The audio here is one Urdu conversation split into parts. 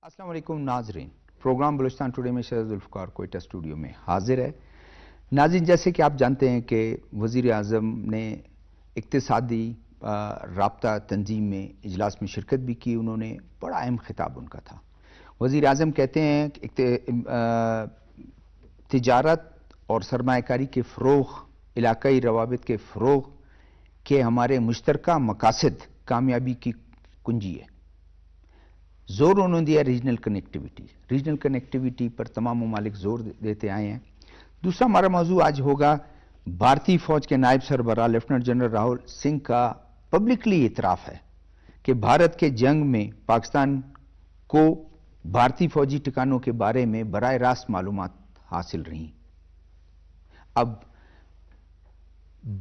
السلام علیکم ناظرین، پروگرام بلوچستان ٹوڈے میں شہزاد ذوالفقار کوئٹہ اسٹوڈیو میں حاضر ہے۔ ناظرین، جیسے کہ آپ جانتے ہیں کہ وزیر اعظم نے اقتصادی رابطہ تنظیم میں اجلاس میں شرکت بھی کی۔ انہوں نے بڑا اہم خطاب ان کا تھا۔ وزیر اعظم کہتے ہیں کہ تجارت اور سرمایہ کاری کے فروغ، علاقائی روابط کے فروغ کے ہمارے مشترکہ مقاصد کامیابی کی کنجی ہے۔ زور انہوں نے دیا ریجنل کنیکٹیویٹی۔ ریجنل کنیکٹیویٹی پر تمام ممالک زور دیتے آئے ہیں۔ دوسرا ہمارا موضوع آج ہوگا بھارتی فوج کے نائب سربراہ لیفٹیننٹ جنرل راہل سنگھ کا پبلکلی اعتراف ہے کہ بھارت کے جنگ میں پاکستان کو بھارتی فوجی ٹھکانوں کے بارے میں براہ راست معلومات حاصل رہیں۔ اب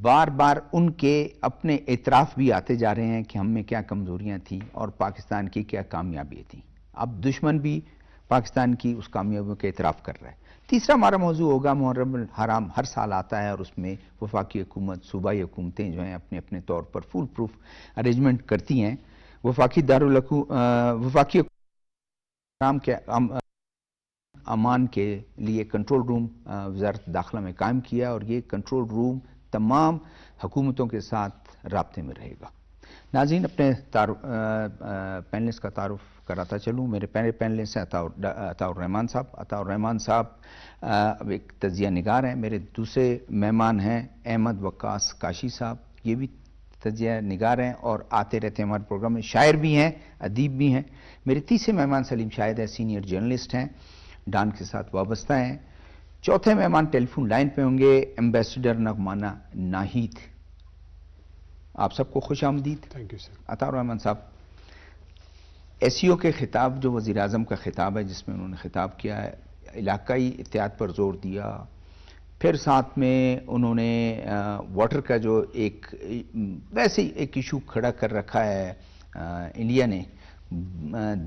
بار بار ان کے اپنے اعتراف بھی آتے جا رہے ہیں کہ ہم میں کیا کمزوریاں تھیں اور پاکستان کی کیا کامیابیاں تھیں۔ اب دشمن بھی پاکستان کی اس کامیابیوں کا اعتراف کر رہا ہے۔ تیسرا ہمارا موضوع ہوگا محرم الحرام ہر سال آتا ہے اور اس میں وفاقی حکومت، صوبائی حکومتیں جو ہیں اپنے اپنے طور پر فول پروف ارینجمنٹ کرتی ہیں۔ وفاقی حرام کے امان کے لیے کنٹرول روم وزارت داخلہ میں قائم کیا اور یہ کنٹرول روم تمام حکومتوں کے ساتھ رابطے میں رہے گا۔ ناظرین، اپنے پینلسٹ کا تعارف کراتا چلوں۔ میرے پہلے پینلسٹ ہیں عطاء الرحمان صاحب۔ عطاء الرحمان صاحب ایک تجزیہ نگار ہیں۔ میرے دوسرے مہمان ہیں احمد وقاص کاشی صاحب، یہ بھی تجزیہ نگار ہیں اور آتے رہتے ہیں ہمارے پروگرام میں، شاعر بھی ہیں، ادیب بھی ہیں۔ میرے تیسرے مہمان سلیم شاہد ہیں، سینئر جرنلسٹ ہیں، ڈان کے ساتھ وابستہ ہیں۔ چوتھے مہمان ٹیلی فون لائن پہ ہوں گے ایمبیسڈر نغمانہ ناہید۔ آپ سب کو خوش آمدید۔ Thank you sir. عطاء الرحمان صاحب، ایس او کے خطاب جو وزیر اعظم کا خطاب ہے جس میں انہوں نے خطاب کیا ہے، علاقائی اتحاد پر زور دیا، پھر ساتھ میں انہوں نے واٹر کا جو ایک ویسے ہی ایک ایشو کھڑا کر رکھا ہے، انڈیا نے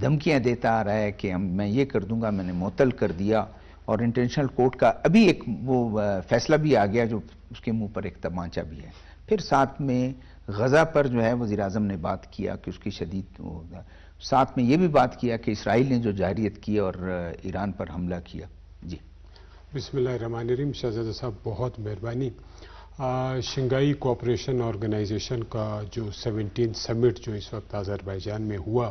دھمکیاں دیتا آ رہا ہے کہ میں یہ کر دوں گا، میں نے معطل کر دیا، اور انٹرنیشنل کورٹ کا ابھی ایک وہ فیصلہ بھی آ گیا جو اس کے منہ پر ایک تمانچہ بھی ہے۔ پھر ساتھ میں غزہ پر جو ہے وزیر اعظم نے بات کیا کہ اس کی شدید، ساتھ میں یہ بھی بات کیا کہ اسرائیل نے جو جارحیت کی اور ایران پر حملہ کیا۔ جی بسم اللہ الرحمن الرحیم۔ شہزادہ صاحب بہت مہربانی۔ شنگھائی کوآپریشن آرگنائزیشن کا جو 17 سمٹ جو اس وقت آذربائیجان میں ہوا،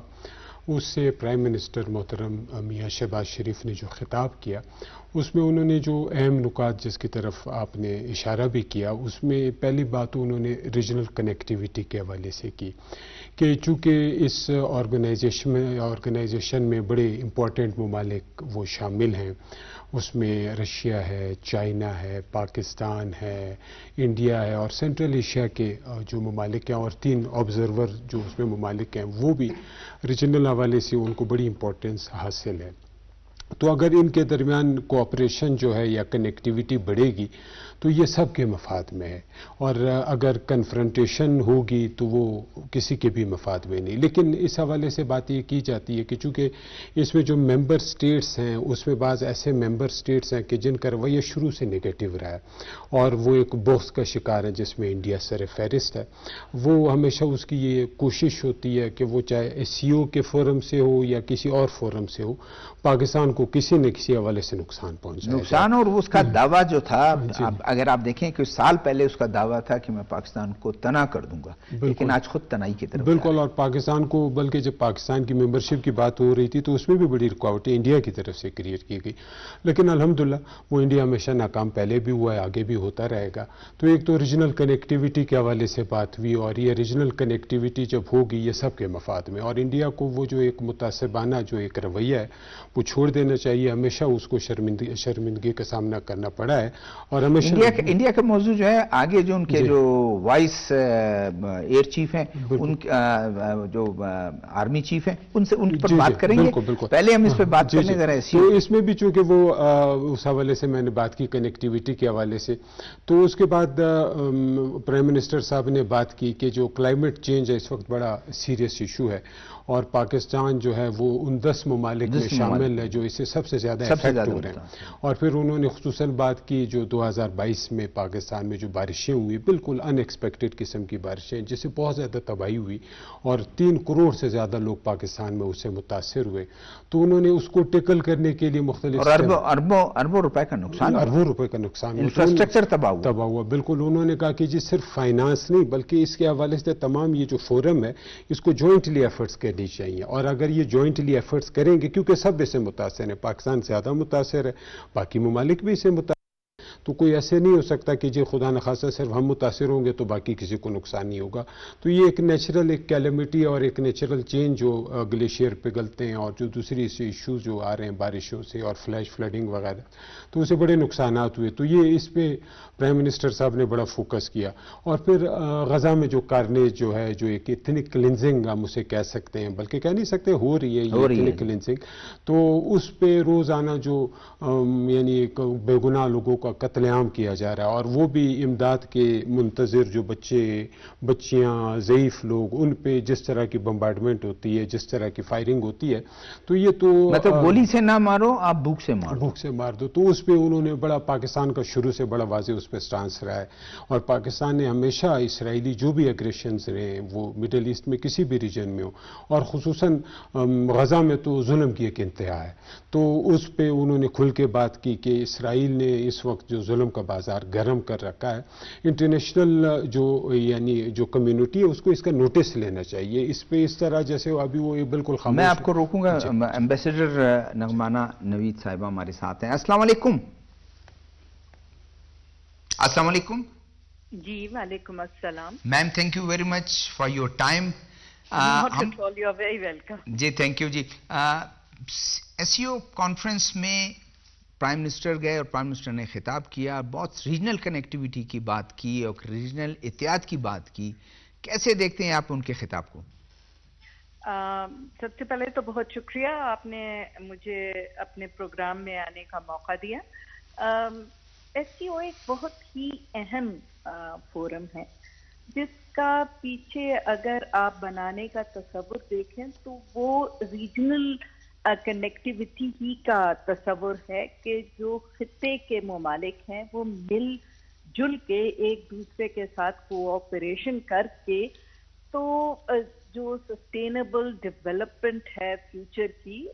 اس سے پرائم منسٹر محترم میاں شہباز شریف نے جو خطاب کیا، اس میں انہوں نے جو اہم نکات جس کی طرف آپ نے اشارہ بھی کیا، اس میں پہلی بات انہوں نے ریجنل کنیکٹیویٹی کے حوالے سے کی کہ چونکہ اس آرگنائزیشن میں بڑے امپورٹنٹ ممالک وہ شامل ہیں، اس میں رشیا ہے، چائنا ہے، پاکستان ہے، انڈیا ہے اور سینٹرل ایشیا کے جو ممالک ہیں، اور 3 آبزرور جو اس میں ممالک ہیں وہ بھی ریجنل حوالے سے ان کو بڑی امپورٹنس حاصل ہے۔ تو اگر ان کے درمیان کوآپریشن جو ہے یا کنیکٹیویٹی بڑھے گی تو یہ سب کے مفاد میں ہے، اور اگر کنفرنٹیشن ہوگی تو وہ کسی کے بھی مفاد میں نہیں۔ لیکن اس حوالے سے بات یہ کی جاتی ہے کہ چونکہ اس میں جو ممبر سٹیٹس ہیں اس میں بعض ایسے ممبر سٹیٹس ہیں کہ جن کا رویہ شروع سے نیگیٹو رہا ہے اور وہ ایک بحث کا شکار ہے جس میں انڈیا سر فہرست ہے۔ وہ ہمیشہ اس کی یہ کوشش ہوتی ہے کہ وہ چاہے SCO کے فورم سے ہو یا کسی اور فورم سے ہو، پاکستان کو کسی نہ کسی حوالے سے نقصان پہنچائے۔ نقصان، اور اس کا دعویٰ جو تھا، اگر آپ دیکھیں کہ سال پہلے اس کا دعویٰ تھا کہ میں پاکستان کو تنا کر دوں گا، لیکن آج خود تنائی کی طرف بالکل، اور پاکستان کو، بلکہ جب پاکستان کی ممبرشپ کی بات ہو رہی تھی تو اس میں بھی بڑی رکاوٹیں انڈیا کی طرف سے کریٹ کی گئی، لیکن الحمدللہ وہ انڈیا ہمیشہ ناکام پہلے بھی ہوا ہے، آگے بھی ہوتا رہے گا۔ تو ایک تو ریجنل کنیکٹیویٹی کے حوالے سے بات ہوئی، اور یہ ریجنل کنیکٹیویٹی جب ہوگی یہ سب کے مفاد میں، اور انڈیا کو وہ جو ایک متعصبانہ جو ایک رویہ ہے وہ چھوڑ دینا چاہیے۔ ہمیشہ اس کو شرمندگی کا سامنا کرنا پڑا ہے، اور ہمیشہ انڈیا کا موضوع جو ہے آگے جو ان کے جو وائس ایئر چیف ہیں، ان جو آرمی چیف ہیں، ان سے ان پر بات کریں گے۔ پہلے ہم اس پہ بات کرنے ذرا تو اس میں بھی چونکہ وہ اس حوالے سے میں نے بات کی کنیکٹیویٹی کے حوالے سے، تو اس کے بعد پرائم منسٹر صاحب نے بات کی کہ جو کلائمیٹ چینج ہے اس وقت بڑا سیریس ایشو ہے، اور پاکستان جو ہے وہ ان 10 ممالک میں شامل ہے جو اس سے سب سے زیادہ افیکٹ ہو رہے ہیں. اور پھر انہوں نے خصوصاً بات کی جو 2022 میں پاکستان میں جو بارشیں ہوئی بالکل ان ایکسپیکٹڈ قسم کی بارشیں جس سے بہت زیادہ تباہی ہوئی اور 3 کروڑ سے زیادہ لوگ پاکستان میں اس سے متاثر ہوئے. تو انہوں نے اس کو ٹیکل کرنے کے لیے مختلف اربوں روپے کا نقصان، اربوں روپے کا نقصان، انفراسٹرکچر تباہ ہوا. بالکل انہوں نے کہا کہ جی صرف فائنانس نہیں بلکہ اس کے حوالے سے تمام یہ جو فورم ہے اس کو جوائنٹلی ایفرٹس کرنی چاہیے. اور اگر یہ جوائنٹلی ایفرٹس کریں گے کیونکہ سب اس سے متاثر ہیں، پاکستان زیادہ متاثر ہے، باقی ممالک بھی اس سے متاثر، تو کوئی ایسے نہیں ہو سکتا کہ جی خدا نخواستہ صرف ہم متاثر ہوں گے تو باقی کسی کو نقصان نہیں ہوگا. تو یہ ایک نیچرل ایک کیلمٹی اور ایک نیچرل چینج جو گلیشیئر پگھلتے ہیں اور جو دوسری ایشوز جو آ رہے ہیں بارشوں سے اور فلیش فلڈنگ وغیرہ، تو اسے بڑے نقصانات ہوئے. تو یہ اس پہ پرائم منسٹر صاحب نے بڑا فوکس کیا. اور پھر غزہ میں جو کارنیج جو ہے جو ایک ایتھنک کلینزنگ ہم اسے کہہ سکتے ہیں بلکہ کہہ نہیں سکتے ہو رہی ہے یہ ایتھنک کلینزنگ، تو اس پہ روزانہ جو یعنی بے گناہ لوگوں کا قتل عام کیا جا رہا ہے اور وہ بھی امداد کے منتظر جو بچے بچیاں ضعیف لوگ ان پہ جس طرح کی بمبارڈمنٹ ہوتی ہے جس طرح کی فائرنگ ہوتی ہے تو یہ تو مطلب گولی سے نہ مارو آپ بھوک سے مارو، بھوک سے مار دو. تو اس پہ انہوں نے بڑا پاکستان کا شروع سے بڑا واضح اس پہ سٹانس رہا ہے اور پاکستان نے ہمیشہ اسرائیلی جو بھی اگریشنز رہے ہیں وہ مڈل ایسٹ میں کسی بھی ریجن میں ہو اور خصوصاً غزہ میں تو ظلم کی ایک انتہا ہے. تو اس پہ انہوں نے کھل کے بات کی کہ اسرائیل نے اس وقت جو ظلم کا بازار گرم کر رکھا ہے، انٹرنیشنل جو یعنی جو کمیونٹی ہے اس کو اس کا نوٹس لینا چاہیے. اس پہ اس طرح جیسے ابھی وہ بالکل خاموش. میں آپ کو روکوں گا. ایمبیسڈر نغمانہ نوید صاحبہ ہمارے ساتھ ہیں. السلام علیکم. السلام علیکم. جی وعلیکم السلام. Ma'am thank you very much for your time. You are very welcome. جی تھینک یو. جی ایس سی او کانفرنس میں پرائم منسٹر گئے اور پرائم منسٹر نے خطاب کیا، بہت ریجنل کنیکٹیویٹی کی بات کی اور ریجنل اتحاد کی بات کی. کیسے دیکھتے ہیں آپ ان کے خطاب کو؟ سب سے پہلے تو بہت شکریہ آپ نے مجھے اپنے پروگرام میں آنے کا موقع دیا. ایس سی او ایک بہت ہی اہم فورم ہے جس کا پیچھے اگر آپ بنانے کا تصور دیکھیں تو وہ ریجنل کنیکٹیویٹی ہی کا تصور ہے کہ جو خطے کے ممالک ہیں وہ مل جل کے ایک دوسرے کے ساتھ کوآپریشن کر کے تو جو سسٹینیبل ڈیولپمنٹ ہے فیوچر کی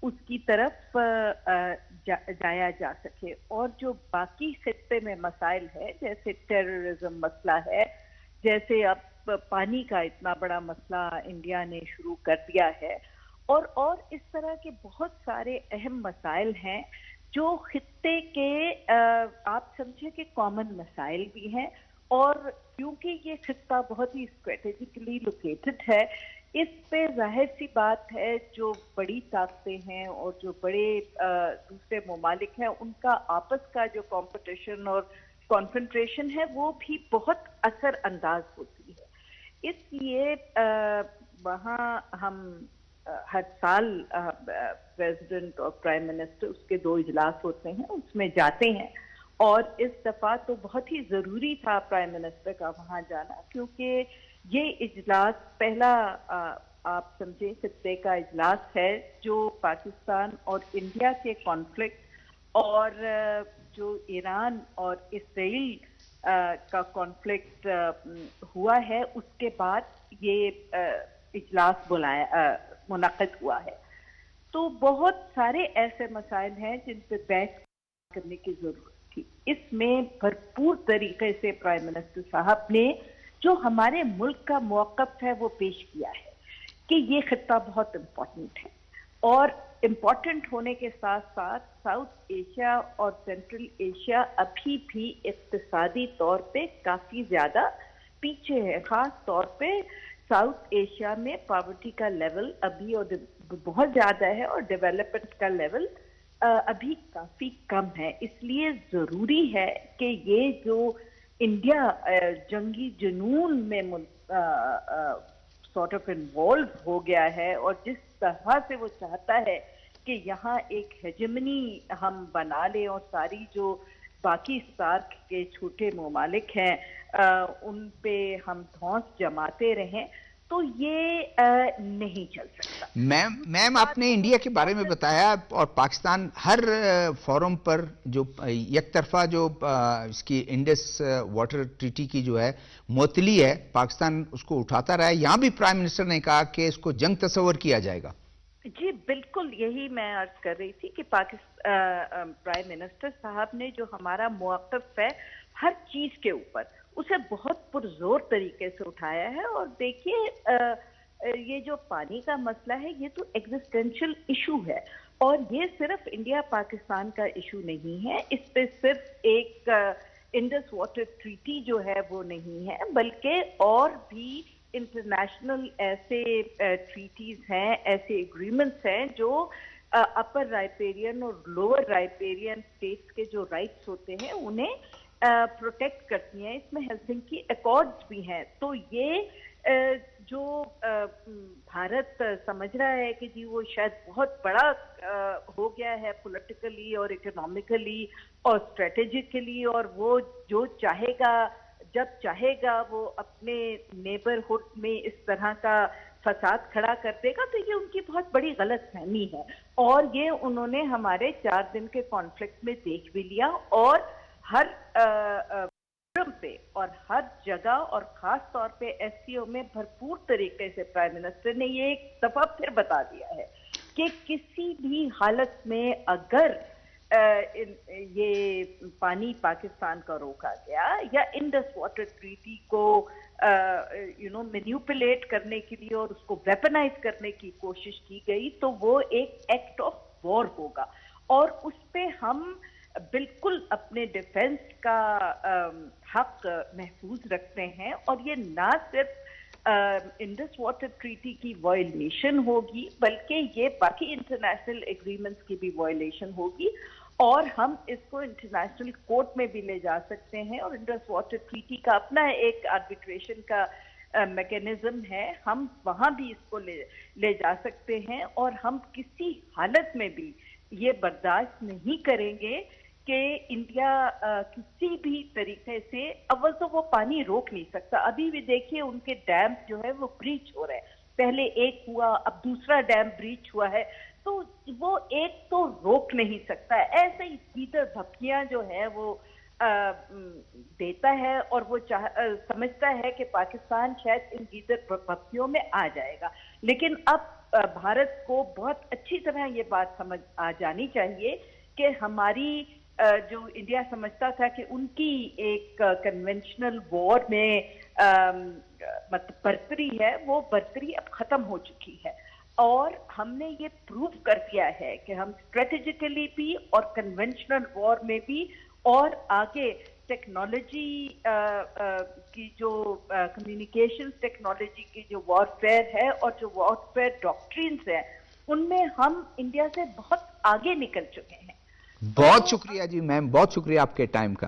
اس کی طرف جایا جا سکے. اور جو باقی خطے میں مسائل ہے جیسے ٹیررزم مسئلہ ہے، جیسے اب پانی کا اتنا بڑا مسئلہ انڈیا نے شروع کر دیا ہے اور اس طرح کے بہت سارے اہم مسائل ہیں جو خطے کے آپ سمجھے کہ کامن مسائل بھی ہیں. اور کیونکہ یہ خطہ بہت ہی اسٹریٹجیکلی لوکیٹڈ ہے اس پہ ظاہر سی بات ہے جو بڑی طاقتیں ہیں اور جو بڑے دوسرے ممالک ہیں ان کا آپس کا جو کمپٹیشن اور کانسنٹریشن ہے وہ بھی بہت اثر انداز ہوتی ہے. اس لیے وہاں ہم ہر سال پریزیڈنٹ اور پرائم منسٹر اس کے 2 اجلاس ہوتے ہیں اس میں جاتے ہیں اور اس دفعہ تو بہت ہی ضروری تھا پرائم منسٹر کا وہاں جانا کیونکہ یہ اجلاس پہلا آپ سمجھے خطے کا اجلاس ہے جو پاکستان اور انڈیا کے کانفلکٹ اور جو ایران اور اسرائیل کا کانفلکٹ ہوا ہے اس کے بعد یہ اجلاس منعقد ہوا ہے. تو بہت سارے ایسے مسائل ہیں جن پہ بحث کرنے کی ضرورت تھی. اس میں بھرپور طریقے سے پرائم منسٹر صاحب نے جو ہمارے ملک کا موقف ہے وہ پیش کیا ہے کہ یہ خطہ بہت امپورٹنٹ ہے اور امپورٹنٹ ہونے کے ساتھ ساتھ ساؤتھ ایشیا اور سینٹرل ایشیا ابھی بھی اقتصادی طور پہ کافی زیادہ پیچھے ہے. خاص طور پہ ساؤتھ ایشیا میں پاورٹی کا لیول ابھی اور بہت زیادہ ہے اور ڈیولپمنٹ کا لیول ابھی کافی کم ہے. اس لیے ضروری ہے کہ یہ جو انڈیا جنگی جنون میں سارٹ آف انوالو ہو گیا ہے اور جس طرح سے وہ چاہتا ہے کہ یہاں ایک ہیجمنی ہم بنا لیں اور ساری جو باقی سارک کے چھوٹے ممالک ہیں ان پہ ہم دھونس جماتے رہیں تو یہ نہیں چل سکتا. میم آپ نے انڈیا کے بارے میں بتایا اور پاکستان ہر فورم پر جو یک طرفہ جو اس کی انڈس واٹر ٹریٹی کی جو ہے معطلی ہے پاکستان اس کو اٹھاتا رہا ہے. یہاں بھی پرائم منسٹر نے کہا کہ اس کو جنگ تصور کیا جائے گا. جی بالکل یہی میں عرض کر رہی تھی کہ پرائم منسٹر صاحب نے جو ہمارا موقف ہے ہر چیز کے اوپر اسے بہت پرزور طریقے سے اٹھایا ہے. اور دیکھیے یہ جو پانی کا مسئلہ ہے یہ تو ایگزسٹینشل ایشو ہے اور یہ صرف انڈیا پاکستان کا ایشو نہیں ہے. اس پہ صرف ایک انڈس واٹر ٹریٹی جو ہے وہ نہیں ہے بلکہ اور بھی انٹرنیشنل ایسے ٹریٹیز ہیں, ایسے ایگریمنٹس ہیں جو اپر رائپیرین اور لوور رائپیرین اسٹیٹس کے جو رائٹس ہوتے ہیں انہیں پروٹیکٹ کرتی ہیں. اس میں ہیلسنکی ایکارڈز بھی ہیں. تو یہ جو بھارت سمجھ رہا ہے کہ جی وہ شاید بہت بڑا ہو گیا ہے پولیٹیکلی اور اکنامکلی اور اسٹریٹجیکلی اور وہ جو چاہے گا جب چاہے گا وہ اپنے نیبرہڈ میں اس طرح کا فساد کھڑا کر دے گا, تو یہ ان کی بہت بڑی غلط فہمی ہے. اور یہ انہوں نے ہمارے 4 دن کے کانفلکٹ میں دیکھ بھی لیا اور ہر فورم پہ اور ہر جگہ اور خاص طور پہ ایس سی او میں بھرپور طریقے سے پرائم منسٹر نے یہ ایک دفعہ پھر بتا دیا ہے کہ کسی بھی حالت میں اگر یہ پانی پاکستان کا روکا گیا یا انڈس واٹر ٹریٹی کو مینیپولیٹ کرنے کے لیے اور اس کو ویپنائز کرنے کی کوشش کی گئی تو وہ ایک ایکٹ آف وار ہوگا. اور اس پہ ہم بالکل اپنے ڈیفنس کا حق محفوظ رکھتے ہیں اور یہ نہ صرف انڈس واٹر ٹریٹی کی وائلیشن ہوگی بلکہ یہ باقی انٹرنیشنل ایگریمنٹس کی بھی وائلیشن ہوگی اور ہم اس کو انٹرنیشنل کورٹ میں بھی لے جا سکتے ہیں. اور انڈس واٹر ٹریٹی کا اپنا ایک آربیٹریشن کا میکینزم ہے, ہم وہاں بھی اس کو لے جا سکتے ہیں اور ہم کسی حالت میں بھی یہ برداشت نہیں کریں گے کہ انڈیا کسی بھی طریقے سے اول تو وہ پانی روک نہیں سکتا. ابھی بھی دیکھیے ان کے ڈیم جو ہے وہ بریچ ہو رہے ہیں, پہلے ایک ہوا اب دوسرا ڈیم بریچ ہوا ہے, تو وہ ایک تو روک نہیں سکتا ہے. ایسے ہی دیگر دھمکیاں جو ہے وہ دیتا ہے اور وہ سمجھتا ہے کہ پاکستان شاید ان دیگر دھمکیوں میں آ جائے گا. لیکن اب بھارت کو بہت اچھی طرح یہ بات سمجھ آ جانی چاہیے کہ ہماری جو انڈیا سمجھتا تھا کہ ان کی ایک کنونشنل وار میں برتری ہے, وہ برتری اب ختم ہو چکی ہے اور ہم نے یہ پروو کر دیا ہے کہ ہم اسٹریٹجیکلی بھی اور کنونشنل وار میں بھی اور آگے ٹیکنالوجی کی جو کمیونیکیشنز ٹیکنالوجی کی جو وارفیئر ہے اور جو وارفیئر ڈاکٹرینز ہیں ان میں ہم انڈیا سے بہت آگے نکل چکے ہیں. بہت شکریہ جی میم, بہت شکریہ آپ کے ٹائم کا.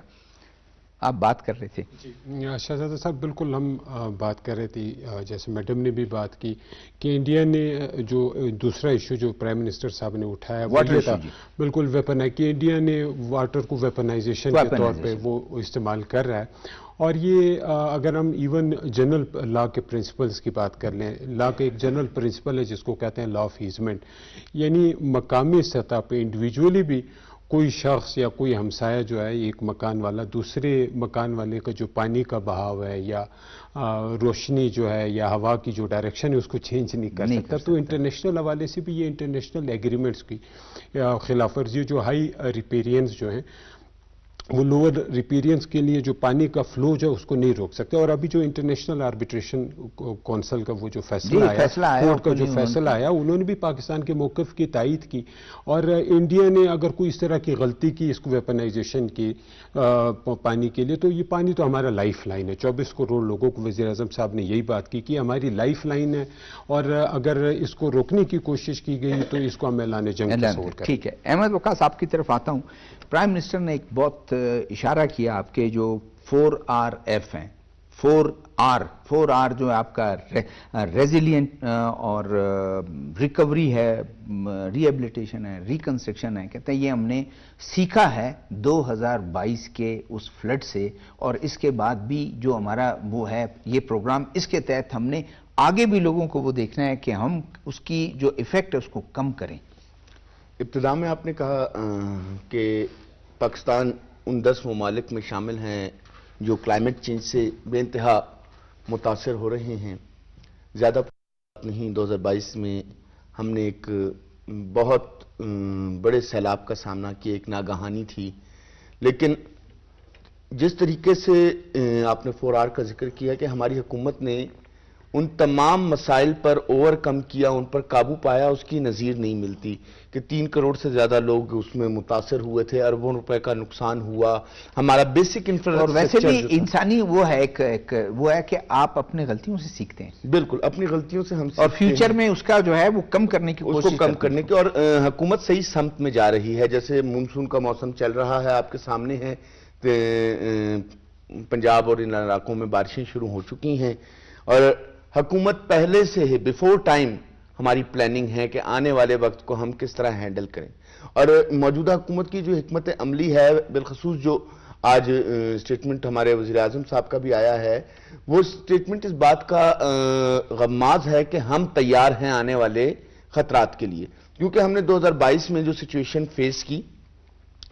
آپ بات کر رہے تھے. جی شہزادہ صاحب بالکل ہم بات کر رہے تھے جیسے میڈم نے بھی بات کی کہ انڈیا نے جو دوسرا ایشو جو پرائم منسٹر صاحب نے اٹھایا وہ یہ تھا بالکل ویپن کہ انڈیا نے واٹر کو ویپنائزیشن کے طور پہ وہ استعمال کر رہا ہے. اور یہ اگر ہم ایون جنرل لا کے پرنسپلز کی بات کر لیں, لا کا ایک جنرل پرنسپل ہے جس کو کہتے ہیں لا آف ایزمنٹ, یعنی مقامی سطح پہ انڈیویجولی بھی کوئی شخص یا کوئی ہمسایہ جو ہے ایک مکان والا دوسرے مکان والے کا جو پانی کا بہاؤ ہے یا روشنی جو ہے یا ہوا کی جو ڈائریکشن ہے اس کو چینج نہیں کر سکتا. تو انٹرنیشنل حوالے سے بھی یہ انٹرنیشنل ایگریمنٹس کی خلاف ورزی جو ہائی ریپیرینز جو ہیں وہ لوور ریپیرینس کے لیے جو پانی کا فلو جو ہے اس کو نہیں روک سکتے. اور ابھی جو انٹرنیشنل آربیٹریشن کونسل کا وہ جو فیصلہ آیا کورٹ کا جو فیصلہ آیا انہوں نے بھی پاکستان کے موقف کی تائید کی اور انڈیا نے اگر کوئی اس طرح کی غلطی کی اس کو ویپنائزیشن کی پانی کے لیے تو یہ پانی تو ہمارا لائف لائن ہے. 24 کروڑ لوگوں کو وزیر اعظم صاحب نے یہی بات کی کہ ہماری لائف لائن ہے اور اگر اس کو روکنے کی کوشش کی گئی تو اس کو ہم اعلان جنگ تصور کریں. ٹھیک ہے احمد وقاص آپ کی طرف آتا ہوں. پرائم منسٹر نے ایک بہت اشارہ کیا آپ کے جو 4RF ہیں, 4R جو آپ کا ریزیلینٹ اور ریکوری ہے, ری ایبلیٹیشن ہے, ریکنسٹرکشن ہے. کہتے ہیں یہ ہم نے سیکھا ہے 2022 کے اس فلڈ سے اور اس کے بعد بھی جو ہمارا وہ ہے یہ پروگرام, اس کے تحت ہم نے آگے بھی لوگوں کو وہ دیکھنا ہے کہ ہم اس کی جو ایفیکٹ ہے اس کو کم کریں. ابتدا میں آپ نے کہا کہ پاکستان ان 10 ممالک میں شامل ہیں جو کلائمیٹ چینج سے بے انتہا متاثر ہو رہے ہیں. زیادہ نہیں، 2022 میں ہم نے ایک بہت بڑے سیلاب کا سامنا کیا، ایک ناگہانی تھی. لیکن جس طریقے سے آپ نے 4R کا ذکر کیا کہ ہماری حکومت نے ان تمام مسائل پر اوور کم کیا، ان پر قابو پایا، اس کی نظیر نہیں ملتی کہ 3 کروڑ سے زیادہ لوگ اس میں متاثر ہوئے تھے، اربوں روپے کا نقصان ہوا. ہمارا بیسک اور ویسے بھی انفراسٹرکچر انسانی وہ ہے وہ ہے کہ آپ اپنے غلطیوں سے سیکھتے ہیں. بالکل اپنی غلطیوں سے ہم اور فیوچر میں اس کا جو ہے وہ کم کرنے کی اس کوشش کو کم کرنے کی، اور حکومت صحیح سمت میں جا رہی ہے. جیسے مونسون کا موسم چل رہا ہے، آپ کے سامنے ہے، پنجاب اور ان علاقوں میں بارشیں شروع ہو چکی ہیں، اور حکومت پہلے سے ہی بیفور ٹائم ہماری پلاننگ ہے کہ آنے والے وقت کو ہم کس طرح ہینڈل کریں. اور موجودہ حکومت کی جو حکمت عملی ہے، بالخصوص جو آج سٹیٹمنٹ ہمارے وزیر اعظم صاحب کا بھی آیا ہے، وہ سٹیٹمنٹ اس بات کا غماز ہے کہ ہم تیار ہیں آنے والے خطرات کے لیے. کیونکہ ہم نے 2022 میں جو سچویشن فیس کی،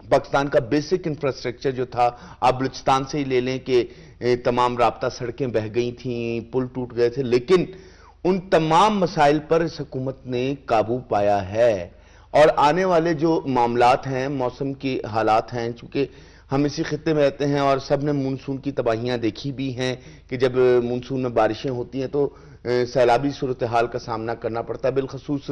پاکستان کا بیسک انفراسٹرکچر جو تھا، آپ بلوچستان سے ہی لے لیں کہ تمام رابطہ سڑکیں بہہ گئی تھیں، پل ٹوٹ گئے تھے، لیکن ان تمام مسائل پر اس حکومت نے قابو پایا ہے. اور آنے والے جو معاملات ہیں، موسم کی حالات ہیں، چونکہ ہم اسی خطے میں رہتے ہیں اور سب نے مونسون کی تباہیاں دیکھی بھی ہیں کہ جب مونسون میں بارشیں ہوتی ہیں تو سیلابی صورتحال کا سامنا کرنا پڑتا ہے. بالخصوص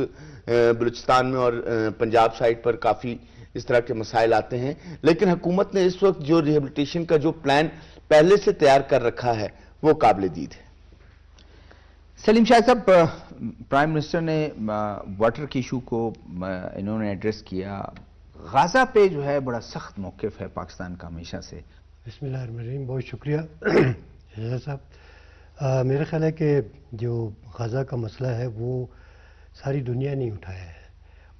بلوچستان میں اور پنجاب سائٹ پر کافی اس طرح کے مسائل آتے ہیں. لیکن حکومت نے اس وقت جو ریہیبلیٹیشن کا جو پلان پہلے سے تیار کر رکھا ہے وہ قابل دید ہے. سلیم شاہ صاحب، پرائم منسٹر نے واٹر کے ایشو کو انہوں نے ایڈریس کیا. غازہ پہ جو ہے بڑا سخت موقف ہے پاکستان کا ہمیشہ سے. بسم اللہ الرحمن الرحیم. بہت شکریہ شہزاد صاحب. میرا خیال ہے کہ جو غزہ کا مسئلہ ہے وہ ساری دنیا نے اٹھایا ہے،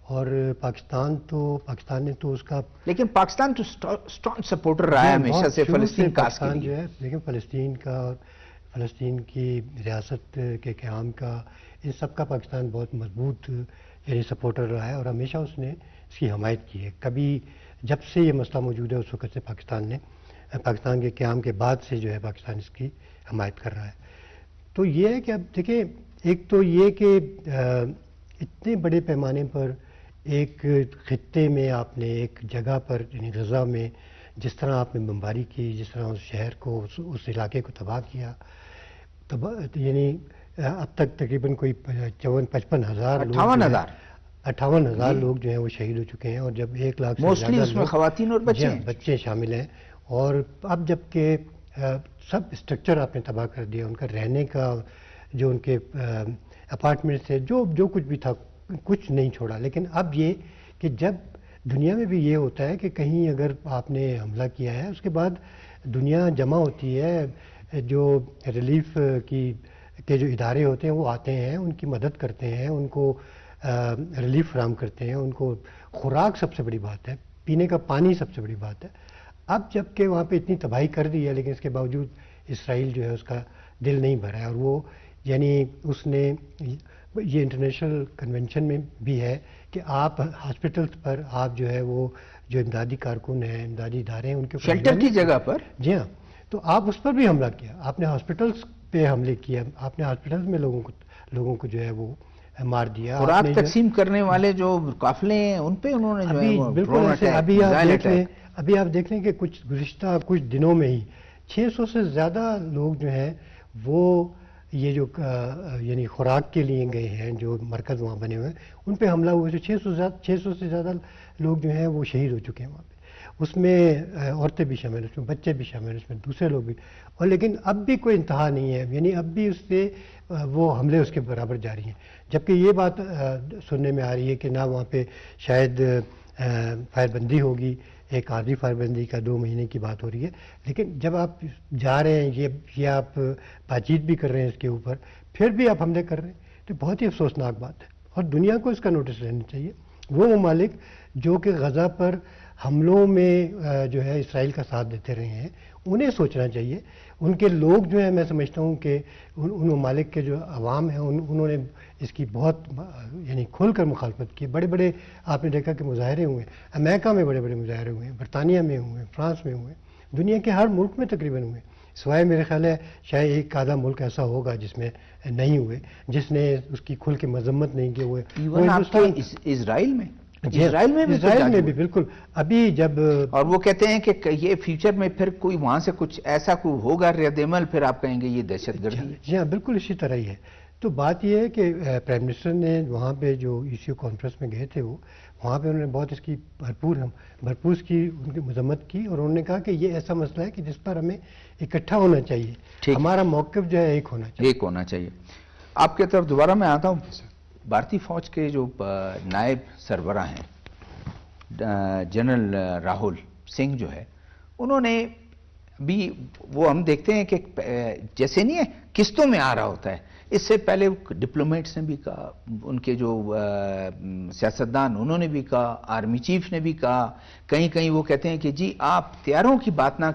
اور پاکستان نے تو اس کا، لیکن پاکستان تو اسٹرانگ سپورٹر رہا ہے ہمیشہ سے فلسطین کا کے لیے. جو ہے لیکن فلسطین کا اور فلسطین کی ریاست کے قیام کا، ان سب کا پاکستان بہت مضبوط یعنی سپورٹر رہا ہے، اور ہمیشہ اس نے اس کی حمایت کی ہے. کبھی جب سے یہ مسئلہ موجود ہے اس وقت سے پاکستان کے قیام کے بعد سے جو ہے پاکستان اس کی حمایت کر رہا ہے. تو یہ ہے کہ اب دیکھیں، ایک تو یہ کہ اتنے بڑے پیمانے پر ایک خطے میں آپ نے ایک جگہ پر یعنی غزہ میں جس طرح آپ نے بمباری کی، جس طرح اس شہر کو اس علاقے کو تباہ کیا، یعنی اب تک تقریباً کوئی 54-55 ہزار 58,000 لوگ جو ہیں وہ شہید ہو چکے ہیں، اور جب 1 لاکھ سے موسٹلی اس میں خواتین اور بچے شامل ہیں. اور اب جب کہ سب اسٹرکچر آپ نے تباہ کر دیا، ان کا رہنے کا جو ان کے اپارٹمنٹ تھے، جو کچھ بھی تھا کچھ نہیں چھوڑا. لیکن اب یہ کہ جب دنیا میں بھی یہ ہوتا ہے کہ کہیں اگر آپ نے حملہ کیا ہے، اس کے بعد دنیا جمع ہوتی ہے، جو ریلیف کے جو ادارے ہوتے ہیں وہ آتے ہیں، ان کی مدد کرتے ہیں، ان کو ریلیف فراہم کرتے ہیں. ان کو خوراک سب سے بڑی بات ہے، پینے کا پانی سب سے بڑی بات ہے. اب جب کہ وہاں پہ اتنی تباہی کر دی ہے، لیکن اس کے باوجود اسرائیل جو ہے اس کا دل نہیں بھرا ہے، اور وہ یعنی اس نے یہ انٹرنیشنل کنونشن میں بھی ہے کہ آپ ہاسپٹلس پر آپ جو ہے وہ جو امدادی کارکن ہیں، امدادی ادارے ہیں، ان کے شیلٹر کی جگہ پر، جی ہاں، تو آپ اس پر بھی حملہ کیا. آپ نے ہاسپٹلس پہ حملے کیا، آپ نے ہاسپٹلس میں لوگوں کو جو ہے وہ مار دیا. خوراک تقسیم کرنے والے جو قافلے ہیں ان پہ انہوں نے بالکل ایسے. ابھی آپ دیکھ لیں کہ گزشتہ کچھ دنوں میں ہی 600 سے زیادہ لوگ جو ہیں وہ یہ جو یعنی خوراک کے لیے گئے ہیں، جو مرکز وہاں بنے ہوئے ہیں، ان پہ حملہ ہوا. 600 سے زیادہ لوگ جو ہیں وہ شہید ہو چکے ہیں وہاں پہ. اس میں عورتیں بھی شامل ہیں، اس میں بچے بھی شامل ہیں، اس میں دوسرے لوگ بھی. اور لیکن اب بھی کوئی انتہا نہیں ہے، یعنی اب بھی اس سے وہ حملے اس کے برابر جاری ہیں. جبکہ یہ بات سننے میں آ رہی ہے کہ نہ وہاں پہ شاید فائر بندی ہوگی، ایک عارضی فائر بندی کا 2 مہینے کی بات ہو رہی ہے. لیکن جب آپ جا رہے ہیں، یہ آپ بات چیت بھی کر رہے ہیں اس کے اوپر، پھر بھی آپ حملے کر رہے ہیں، تو بہت ہی افسوسناک بات ہے. اور دنیا کو اس کا نوٹس لینا چاہیے. وہ ممالک جو کہ غزہ پر حملوں میں جو ہے اسرائیل کا ساتھ دیتے رہے ہیں، انہیں سوچنا چاہیے. ان کے لوگ جو ہے میں سمجھتا ہوں کہ ان ممالک کے جو عوام ہیں انہوں نے اس کی بہت یعنی کھل کر مخالفت کی. بڑے بڑے آپ نے دیکھا کہ مظاہرے ہوئے ہیں, امریکہ میں بڑے بڑے مظاہرے ہوئے ہیں, برطانیہ میں ہوئے ہیں, فرانس میں ہوئے ہیں, دنیا کے ہر ملک میں تقریباً ہوئے ہیں, سوائے میرے خیال ہے شاید ایک آدھا ملک ایسا ہوگا جس میں نہیں ہوئے, جس نے اس کی کھل کے مذمت نہیں کی ہوئے. اسرائیل میں اسرائیل میں بھی بالکل. ابھی جب اور وہ کہتے ہیں کہ یہ فیوچر میں پھر کوئی وہاں سے کچھ ایسا کوئی ہوگا رد عمل, پھر آپ کہیں گے یہ دہشت گردی ہے. جی ہاں بالکل اسی طرح ہی ہے. تو بات یہ ہے کہ پرائم منسٹر نے وہاں پہ جو ایشو کانفرنس میں گئے تھے وہاں پہ انہوں نے بہت اس کی بھرپور اس کی ان کی مذمت کی, اور انہوں نے کہا کہ یہ ایسا مسئلہ ہے کہ جس پر ہمیں اکٹھا ہونا چاہیے, ہمارا موقف جو ہے ایک ہونا چاہیے. آپ کی طرف دوبارہ میں آتا ہوں. بھارتی فوج کے جو نائب سربراہ ہیں جنرل راہل سنگھ جو ہے, انہوں نے بھی وہ ہم دیکھتے ہیں کہ جیسے نہیں ہے قسطوں میں آ رہا ہوتا ہے. اس سے پہلے ڈپلومیٹس نے بھی کہا, ان کے جو سیاستدان انہوں نے بھی کہا, آرمی چیف نے بھی کہا, کہیں وہ کہتے ہیں کہ جی آپ تیاروں کی بات نہ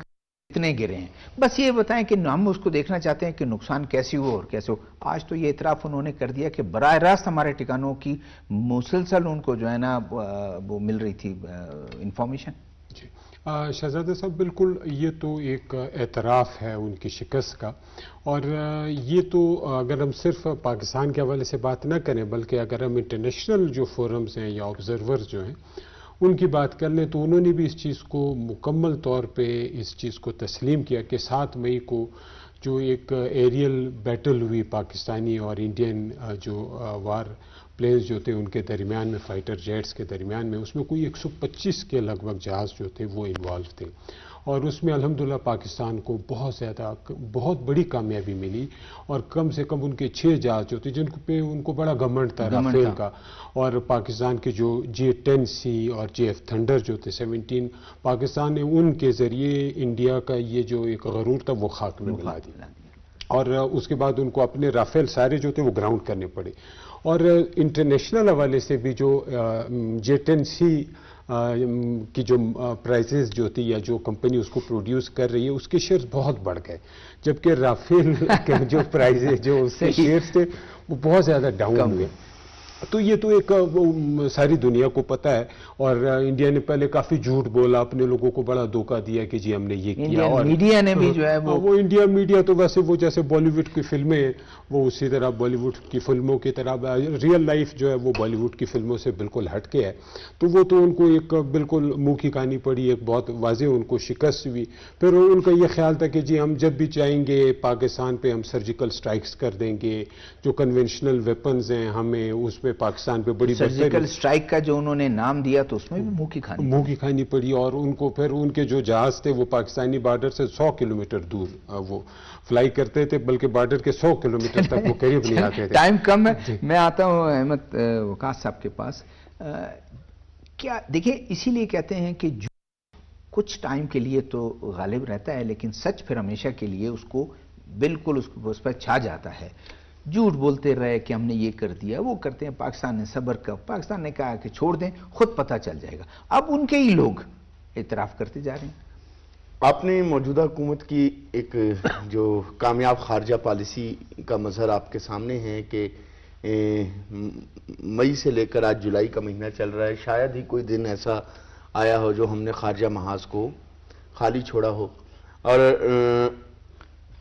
اتنے گرے ہیں, بس یہ بتائیں کہ ہم اس کو دیکھنا چاہتے ہیں کہ نقصان کیسے ہو اور کیسے ہو. آج تو یہ اعتراف انہوں نے کر دیا کہ براہ راست ہمارے ٹھکانوں کی مسلسل ان کو جو ہے نا وہ مل رہی تھی انفارمیشن. جی شہزادہ صاحب, بالکل یہ تو ایک اعتراف ہے ان کی شکست کا, اور یہ تو اگر ہم صرف پاکستان کے حوالے سے بات نہ کریں بلکہ اگر ہم انٹرنیشنل جو فورمز ہیں یا آبزرورز جو ہیں ان کی بات کر لیں تو انہوں نے بھی اس چیز کو مکمل طور پہ اس چیز کو تسلیم کیا کہ 7 مئی کو جو ایک ایریل بیٹل ہوئی پاکستانی اور انڈین جو وار پلینز جو تھے ان کے درمیان میں, فائٹر جیٹس کے درمیان میں, اس میں کوئی 125 کے لگ بھگ جہاز جو تھے وہ انوالو تھے, اور اس میں الحمدللہ پاکستان کو بہت بڑی کامیابی ملی, اور کم سے کم ان کے 6 جہاز جو تھے جن پہ ان کو بڑا گھمنڈ تھا رافیل کا, اور پاکستان کے جو J-10C اور JF تھنڈر جو تھے 17, پاکستان نے ان کے ذریعے انڈیا کا یہ جو ایک غرور تھا وہ خاک میں ملا دیا, اور اس کے بعد ان کو اپنے رافیل سارے جو تھے وہ گراؤنڈ کرنے پڑے. اور انٹرنیشنل حوالے سے بھی جو J-10C کی جو پرائزز جو تھی یا جو کمپنی اس کو پروڈیوس کر رہی ہے اس کے شیئرز بہت بڑھ گئے, جبکہ رافیل کے جو پرائزز جو اس کے شیئرز تھے وہ بہت زیادہ ڈاؤن ہوئے. تو یہ تو ایک ساری دنیا کو پتہ ہے, اور انڈیا نے پہلے کافی جھوٹ بولا, اپنے لوگوں کو بڑا دھوکہ دیا کہ جی ہم نے یہ کیا, اور میڈیا نے بھی جو ہے وہ انڈیا میڈیا تو ویسے وہ جیسے بالی ووڈ کی فلمیں وہ اسی طرح بالی ووڈ کی فلموں کی طرح ریئل لائف جو ہے وہ بالی ووڈ کی فلموں سے بالکل ہٹ کے ہے. تو وہ تو ان کو ایک بالکل منہ کی کہانی پڑی, ایک بہت واضح ان کو شکست ہوئی. پھر ان کا یہ خیال تھا کہ جی ہم جب بھی چاہیں گے پاکستان پہ ہم سرجیکل سٹرائکس کر دیں گے, جو کنونشنل ویپنز ہیں ہمیں اس پہ پاکستان پہ بڑی سرجیکل اسٹرائک کا جو انہوں نے نام دیا تو اس میں بھی منہ کی کھانی پڑی, اور ان کو پھر ان کے جو جہاز تھے وہ پاکستانی بارڈر سے 100 کلومیٹر دور وہ فلائی کرتے تھے, بلکہ بارڈر کے 100 کلومیٹر تک وہ قریب نہیں آتے تھے. ٹائم کم ہے, میں آتا ہوں احمد وقاص صاحب کے پاس. کیا دیکھیں اسی لیے کہتے ہیں کہ کچھ ٹائم کے لیے تو غالب رہتا ہے, لیکن سچ پھر ہمیشہ کے لیے اس کو بالکل اس پر چھا جاتا ہے. جھوٹ بولتے رہے کہ ہم نے یہ کر دیا, وہ کرتے ہیں, پاکستان نے صبر کر, پاکستان نے کہا کہ چھوڑ دیں خود پتہ چل جائے گا. اب ان کے ہی لوگ اعتراف کرتے جا رہے ہیں. آپ نے موجودہ حکومت کی ایک جو کامیاب خارجہ پالیسی کا مظہر آپ کے سامنے ہے کہ مئی سے لے کر آج جولائی کا مہینہ چل رہا ہے, شاید ہی کوئی دن ایسا آیا ہو جو ہم نے خارجہ محاذ کو خالی چھوڑا ہو. اور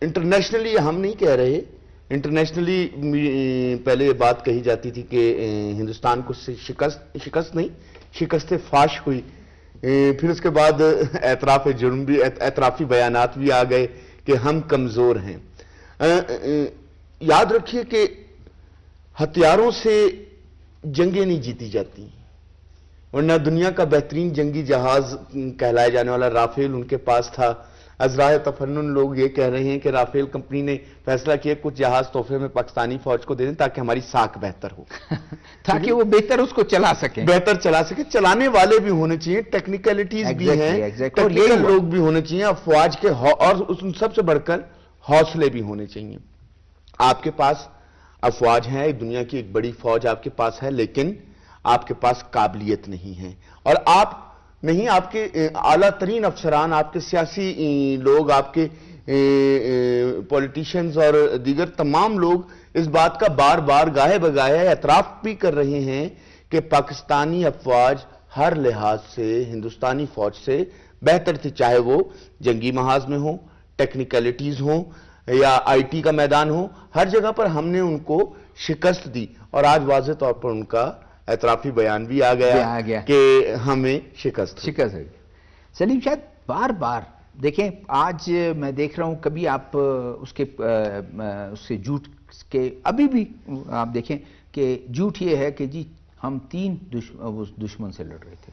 انٹرنیشنلی ہم نہیں کہہ رہے, انٹرنیشنلی پہلے یہ بات کہی جاتی تھی کہ ہندوستان کو شکست نہیں شکست فاش ہوئی, پھر اس کے بعد اعتراف جرم بھی, اعترافی بیانات بھی آ گئے کہ ہم کمزور ہیں. یاد رکھیے کہ ہتھیاروں سے جنگیں نہیں جیتی جاتی, ورنہ دنیا کا بہترین جنگی جہاز کہلائے جانے والا رافیل ان کے پاس تھا. ازراء تفنن لوگ یہ کہہ رہے ہیں کہ رافیل کمپنی نے فیصلہ کیا کچھ جہاز تحفے میں پاکستانی فوج کو دے دیں تاکہ ہماری ساکھ بہتر ہو, تاکہ وہ بہتر اس کو چلا سکیں, چلانے والے بھی ہونے چاہیے, ٹیکنیکلٹیز بھی ہیں, ٹیکنیکل لوگ بھی ہونے چاہیے, افواج کے, اور سب سے بڑھ کر حوصلے بھی ہونے چاہیے. آپ کے پاس افواج ہیں, دنیا کی ایک بڑی فوج آپ کے پاس ہے, لیکن آپ کے پاس قابلیت نہیں ہے, اور آپ نہیں، آپ کے اعلیٰ ترین افسران، آپ کے سیاسی لوگ، آپ کے پولیٹیشنز اور دیگر تمام لوگ اس بات کا بار بار گاہے بگاہے اعتراف بھی کر رہے ہیں کہ پاکستانی افواج ہر لحاظ سے ہندوستانی فوج سے بہتر تھی، چاہے وہ جنگی محاذ میں ہوں، ٹیکنیکلٹیز ہوں یا آئی ٹی کا میدان ہو، ہر جگہ پر ہم نے ان کو شکست دی، اور آج واضح طور پر ان کا اعترافی بیان بھی آ گیا کہ ہمیں شکست ہے۔ سلیم، شاید بار بار دیکھیں، آج میں دیکھ رہا ہوں کبھی آپ اس کے جھوٹ کے، ابھی بھی آپ دیکھیں کہ جھوٹ یہ ہے کہ جی ہم 3 دشمن سے لڑ رہے تھے،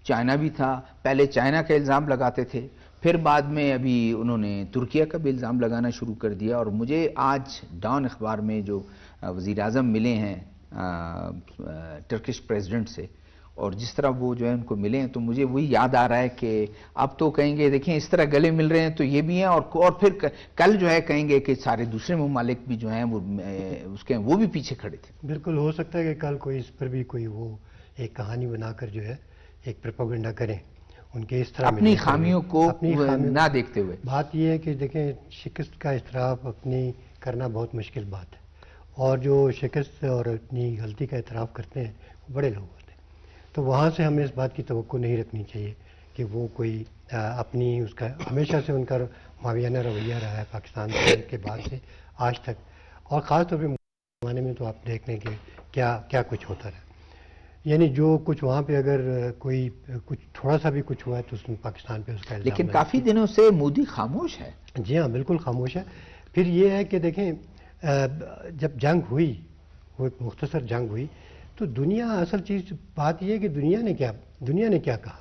چائنا بھی تھا، پہلے چائنا کا الزام لگاتے تھے، پھر بعد میں ابھی انہوں نے ترکیہ کا بھی الزام لگانا شروع کر دیا، اور مجھے آج ڈان اخبار میں جو وزیر اعظم ملے ہیں ٹرکش پریزیڈنٹ سے، اور جس طرح وہ جو ہے ان کو ملے ہیں، تو مجھے وہی یاد آ رہا ہے کہ اب تو کہیں گے دیکھیں اس طرح گلے مل رہے ہیں تو یہ بھی ہیں، اور پھر کل جو ہے کہیں گے کہ سارے دوسرے ممالک بھی جو ہیں وہ بھی پیچھے کھڑے تھے۔ بالکل ہو سکتا ہے کہ کل کوئی اس پر بھی کوئی وہ ایک کہانی بنا کر جو ہے ایک پروپیگنڈا کریں ان کے اس طرح اپنی خامیوں کو نہ دیکھتے ہوئے۔ بات یہ ہے کہ دیکھیں شکست کا اعتراف اپنی کرنا بہت مشکل بات ہے، اور جو شکست اور اپنی غلطی کا اعتراف کرتے ہیں وہ بڑے لوگ ہوتے ہیں، تو وہاں سے ہمیں اس بات کی توقع نہیں رکھنی چاہیے کہ وہ کوئی اپنی اس کا ہمیشہ سے ان کا معاویانہ رویہ رہا ہے پاکستان کے بعد سے آج تک، اور خاص طور پہ زمانے میں تو آپ دیکھ لیں کہ کیا کچھ ہوتا رہا، یعنی جو کچھ وہاں پہ اگر کوئی کچھ تھوڑا سا بھی کچھ ہوا ہے تو اس میں پاکستان پہ اس کا الزام لیکن کافی دنوں سے مودی خاموش ہے۔ جی ہاں بالکل خاموش ہے۔ پھر یہ ہے کہ دیکھیں جب جنگ ہوئی، وہ ایک مختصر جنگ ہوئی، تو دنیا اصل چیز بات یہ ہے کہ دنیا نے کیا کہا،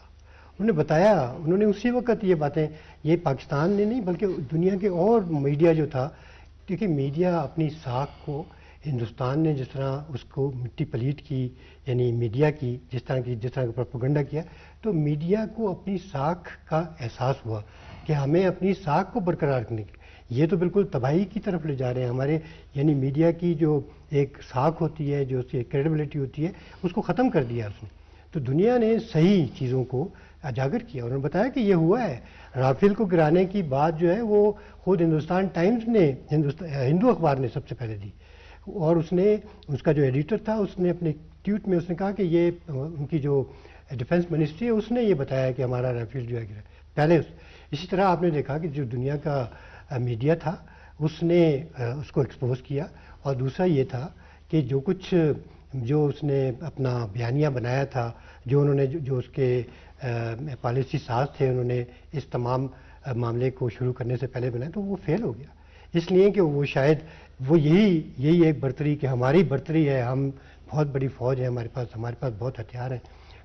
انہوں نے بتایا، انہوں نے اسی وقت یہ باتیں، یہ پاکستان نے نہیں بلکہ دنیا کے اور میڈیا جو تھا، کیونکہ میڈیا اپنی ساکھ کو، ہندوستان نے جس طرح اس کو مٹی پلیٹ کی، یعنی میڈیا کی جس طرح کا پروپیگنڈا کیا، تو میڈیا کو اپنی ساکھ کا احساس ہوا کہ ہمیں اپنی ساکھ کو برقرار رکھنے کی، یہ تو بالکل تباہی کی طرف لے جا رہے ہیں ہمارے، یعنی میڈیا کی جو ایک ساکھ ہوتی ہے، جو اس کی کریڈیبلٹی ہوتی ہے، اس کو ختم کر دیا اس نے۔ تو دنیا نے صحیح چیزوں کو اجاگر کیا، انہوں نے بتایا کہ یہ ہوا ہے۔ رافیل کو گرانے کی بات جو ہے وہ خود ہندوستان ٹائمز نے، ہندو اخبار نے سب سے پہلے دی، اور اس کا جو ایڈیٹر تھا اس نے اپنے ٹویٹ میں اس نے کہا کہ یہ ان کی جو ڈیفنس منسٹری ہے اس نے یہ بتایا کہ ہمارا رافیل جو ہے گرا پہلے۔ اسی طرح آپ نے دیکھا کہ جو دنیا کا میڈیا تھا اس نے اس کو ایکسپوز کیا، اور دوسرا یہ تھا کہ جو اس نے اپنا بیانیہ بنایا تھا، جو انہوں نے جو اس کے پالیسی ساز تھے، انہوں نے اس تمام معاملے کو شروع کرنے سے پہلے بنایا، تو وہ فیل ہو گیا، اس لیے کہ وہ شاید وہ یہی ایک برتری کہ ہماری برتری ہے، ہم بہت بڑی فوج ہے ہمارے پاس بہت ہتھیار ہیں،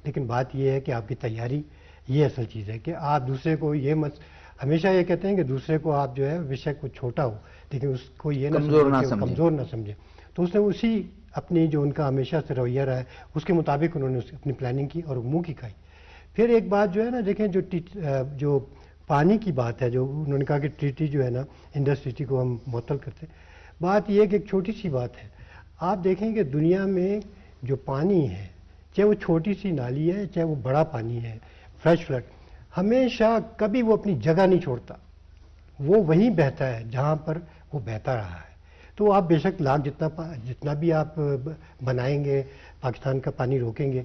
لیکن بات یہ ہے کہ آپ کی تیاری، یہ اصل چیز ہے کہ آپ دوسرے کو یہ مت، ہمیشہ یہ کہتے ہیں کہ دوسرے کو آپ جو ہے بیشک کو چھوٹا ہو لیکن اس کو یہ کمزور نہ سمجھے، تو اس نے اسی اپنی جو ان کا ہمیشہ سے رویہ رہا ہے اس کے مطابق انہوں نے اپنی پلاننگ کی اور منہ کی کھائی۔ پھر ایک بات جو ہے نا، دیکھیں جو پانی کی بات ہے، جو انہوں نے کہا کہ ٹریٹی جو ہے نا، انڈس ٹریٹی کو ہم معطل کرتے، بات یہ ہے کہ ایک چھوٹی سی بات ہے، آپ دیکھیں کہ دنیا میں جو پانی ہے، چاہے وہ چھوٹی سی نالی ہے چاہے وہ بڑا پانی ہے، فریش فلڈ، ہمیشہ کبھی وہ اپنی جگہ نہیں چھوڑتا، وہ وہیں بہتا ہے جہاں پر وہ بہتا رہا ہے۔ تو آپ بے شک لاکھ جتنا بھی آپ بنائیں گے، پاکستان کا پانی روکیں گے،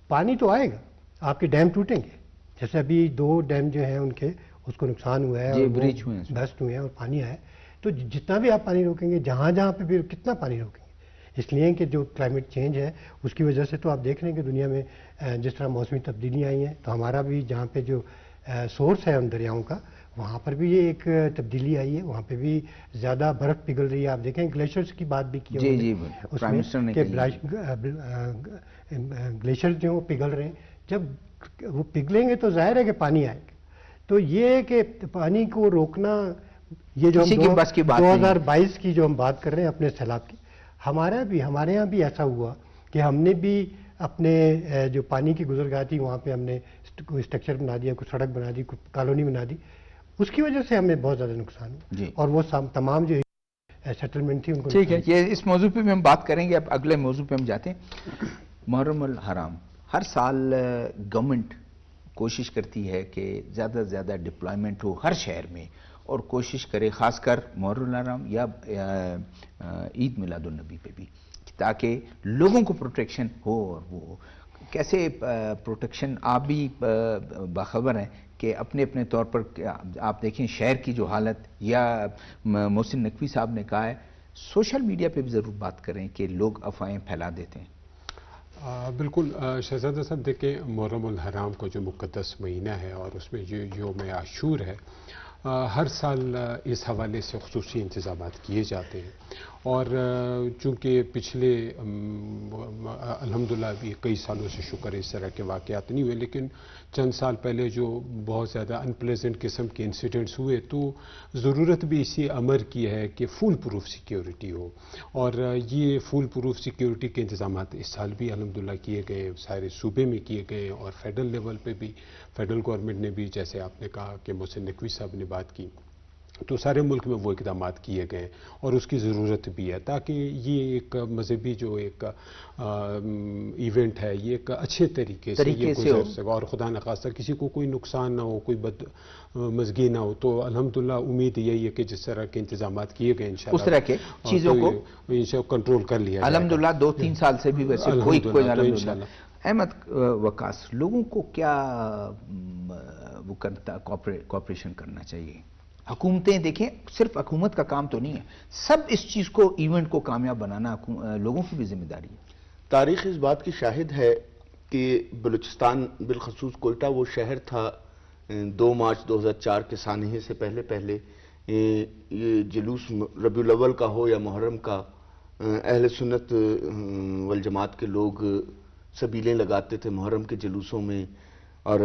پانی تو آئے گا، آپ کے ڈیم ٹوٹیں گے، جیسے ابھی 2 ڈیم جو ہیں ان کے اس کو نقصان ہوا ہے، برسٹ ہوئے ہیں اور پانی آیا، تو جتنا بھی آپ پانی روکیں گے، جہاں بھی کتنا پانی روکیں گے، اس لیے کہ جو کلائمیٹ چینج ہے اس کی وجہ سے تو آپ دیکھ رہے ہیں کہ دنیا میں جس طرح موسمی تبدیلیاں آئی ہیں، تو ہمارا بھی جہاں پہ جو سورس ہے ان دریاؤں کا، وہاں پر بھی یہ ایک تبدیلی آئی ہے، وہاں پہ بھی زیادہ برف پگھل رہی ہے، آپ دیکھیں گلیشیئرز کی بات بھی کی اس میں کہ گلیشیئرز جو پگھل رہے ہیں، جب وہ پگھلیں گے تو ظاہر ہے کہ پانی آئے گا، تو یہ کہ پانی کو روکنا، یہ جو 2022 کی جو ہم بات کر رہے ہیں اپنے سیلاب کی، ہمارے یہاں بھی ایسا ہوا کہ ہم نے بھی اپنے جو پانی کی گزرگاہ تھی وہاں پہ ہم نے کوئی اسٹرکچر بنا دیا، کوئی سڑک بنا دی، کوئی کالونی بنا دی، اس کی وجہ سے ہمیں بہت زیادہ نقصان ہوا، اور وہ تمام جو سیٹلمنٹ تھی ان کو ٹھیک ہے، یہ اس موضوع پہ بھی ہم بات کریں گے۔ اب اگلے موضوع پہ ہم جاتے ہیں، محرم الحرام۔ ہر سال گورنمنٹ کوشش کرتی ہے کہ زیادہ سے زیادہ ڈپلائمنٹ ہو ہر شہر میں، اور کوشش کرے خاص کر محرم الحرام یا عید میلاد النبی پہ بھی، تاکہ لوگوں کو پروٹیکشن ہو. اور وہ کیسے پروٹیکشن آپ بھی باخبر ہیں کہ اپنے اپنے طور پر آپ دیکھیں شہر کی جو حالت، یا محسن نقوی صاحب نے کہا ہے سوشل میڈیا پہ بھی ضرور بات کریں کہ لوگ افواہیں پھیلا دیتے ہیں. بالکل شہزادہ صاحب، دیکھیں محرم الحرام کو جو مقدس مہینہ ہے اور اس میں جو یوم عاشور ہے، ہر سال اس حوالے سے خصوصی انتظامات کیے جاتے ہیں. اور چونکہ پچھلے الحمدللہ ابھی کئی سالوں سے شکر اس طرح کے واقعات نہیں ہوئے، لیکن چند سال پہلے جو بہت زیادہ انپلیزنٹ قسم کے انسیڈنٹس ہوئے، تو ضرورت بھی اسی امر کی ہے کہ فول پروف سیکیورٹی ہو. اور یہ فول پروف سیکیورٹی کے انتظامات اس سال بھی الحمدللہ کیے گئے، سارے صوبے میں کیے گئے، اور فیڈرل لیول پہ بھی فیڈرل گورنمنٹ نے بھی، جیسے آپ نے کہا کہ محسن نقوی صاحب نے بات کی، تو سارے ملک میں وہ اقدامات کیے گئے، اور اس کی ضرورت بھی ہے تاکہ یہ ایک مذہبی جو ایک ایونٹ ہے یہ ایک اچھے طریقے سے یہ گزر سکے، اور خدا نخواستہ کسی کو کوئی نقصان نہ ہو، کوئی بد مزگی نہ ہو. تو الحمدللہ امید یہی ہے کہ جس طرح کے انتظامات کیے گئے انشاءاللہ اس طرح کے چیزوں کو کنٹرول کر لیا جائے. الحمدللہ 2-3 سال سے بھی ویسے کوئی الحمدللہ. احمد وقاص، لوگوں کو کیا وہ کرتا کوآپریشن کرنا چاہیے؟ حکومتیں دیکھیں، صرف حکومت کا کام تو نہیں ہے، سب اس چیز کو ایونٹ کو کامیاب بنانا لوگوں کی بھی ذمہ داری ہے. تاریخ اس بات کی شاہد ہے کہ بلوچستان بالخصوص کوئٹہ وہ شہر تھا 2 مارچ 2004 کے سانحے سے پہلے یہ جلوس ربیع الاول کا ہو یا محرم کا، اہل سنت والجماعت کے لوگ سبیلیں لگاتے تھے محرم کے جلوسوں میں، اور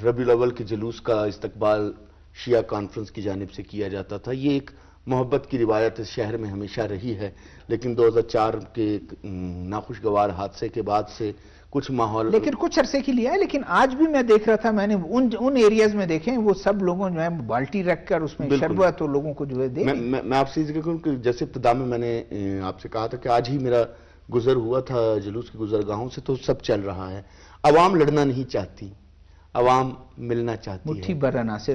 ربیع الاول کے جلوس کا استقبال شیعہ کانفرنس کی جانب سے کیا جاتا تھا. یہ ایک محبت کی روایت اس شہر میں ہمیشہ رہی ہے، لیکن 2004 کے ناخوشگوار حادثے کے بعد سے کچھ ماحول، لیکن کچھ عرصے کے لیے ہے. لیکن آج بھی میں دیکھ رہا تھا، میں نے ان ایریاز میں دیکھیں وہ سب لوگوں جو ہے بالٹی رکھ کر اس میں شربت تو لوگوں کو جو ہے دے. میں آپ سے ذکر کروں کہ جیسے ابتدا میں نے آپ سے کہا تھا کہ آج ہی میرا گزر ہوا تھا جلوس کی گزرگاہوں سے، تو سب چل رہا ہے. عوام لڑنا نہیں چاہتی، عوام ملنا چاہتی ہے.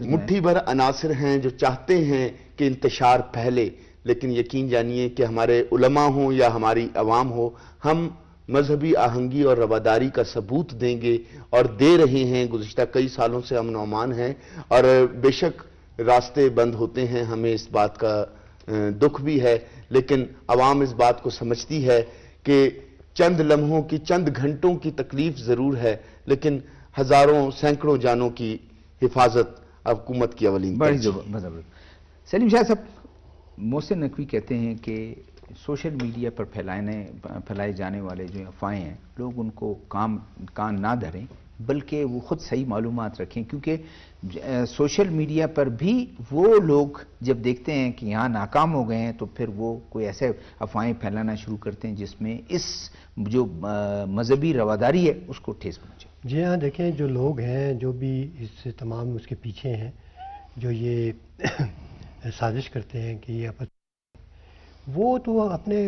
مٹھی بھر عناصر ہیں جو چاہتے ہیں کہ انتشار پھیلے، لیکن یقین جانیے کہ ہمارے علماء ہوں یا ہماری عوام ہو، ہم مذہبی آہنگی اور رواداری کا ثبوت دیں گے، اور دے رہے ہیں. گزشتہ کئی سالوں سے امن و امان ہیں، اور بے شک راستے بند ہوتے ہیں، ہمیں اس بات کا دکھ بھی ہے، لیکن عوام اس بات کو سمجھتی ہے کہ چند لمحوں کی، چند گھنٹوں کی تکلیف ضرور ہے، لیکن ہزاروں سینکڑوں جانوں کی حفاظت حکومت کی اولین ترجیح. سلیم شاہ صاحب، محسن نقوی کہتے ہیں کہ سوشل میڈیا پر پھیلائے جانے والے جو افواہیں ہیں، لوگ ان کو کان نہ دھریں، بلکہ وہ خود صحیح معلومات رکھیں، کیونکہ سوشل میڈیا پر بھی وہ لوگ جب دیکھتے ہیں کہ یہاں ناکام ہو گئے ہیں تو پھر وہ کوئی ایسے افواہیں پھیلانا شروع کرتے ہیں جس میں اس جو مذہبی رواداری ہے اس کو ٹھیس پہنچے. جی ہاں، دیکھیں جو لوگ ہیں جو بھی اس تمام اس کے پیچھے ہیں، جو یہ سازش کرتے ہیں کہ یہ وہ تو اپنے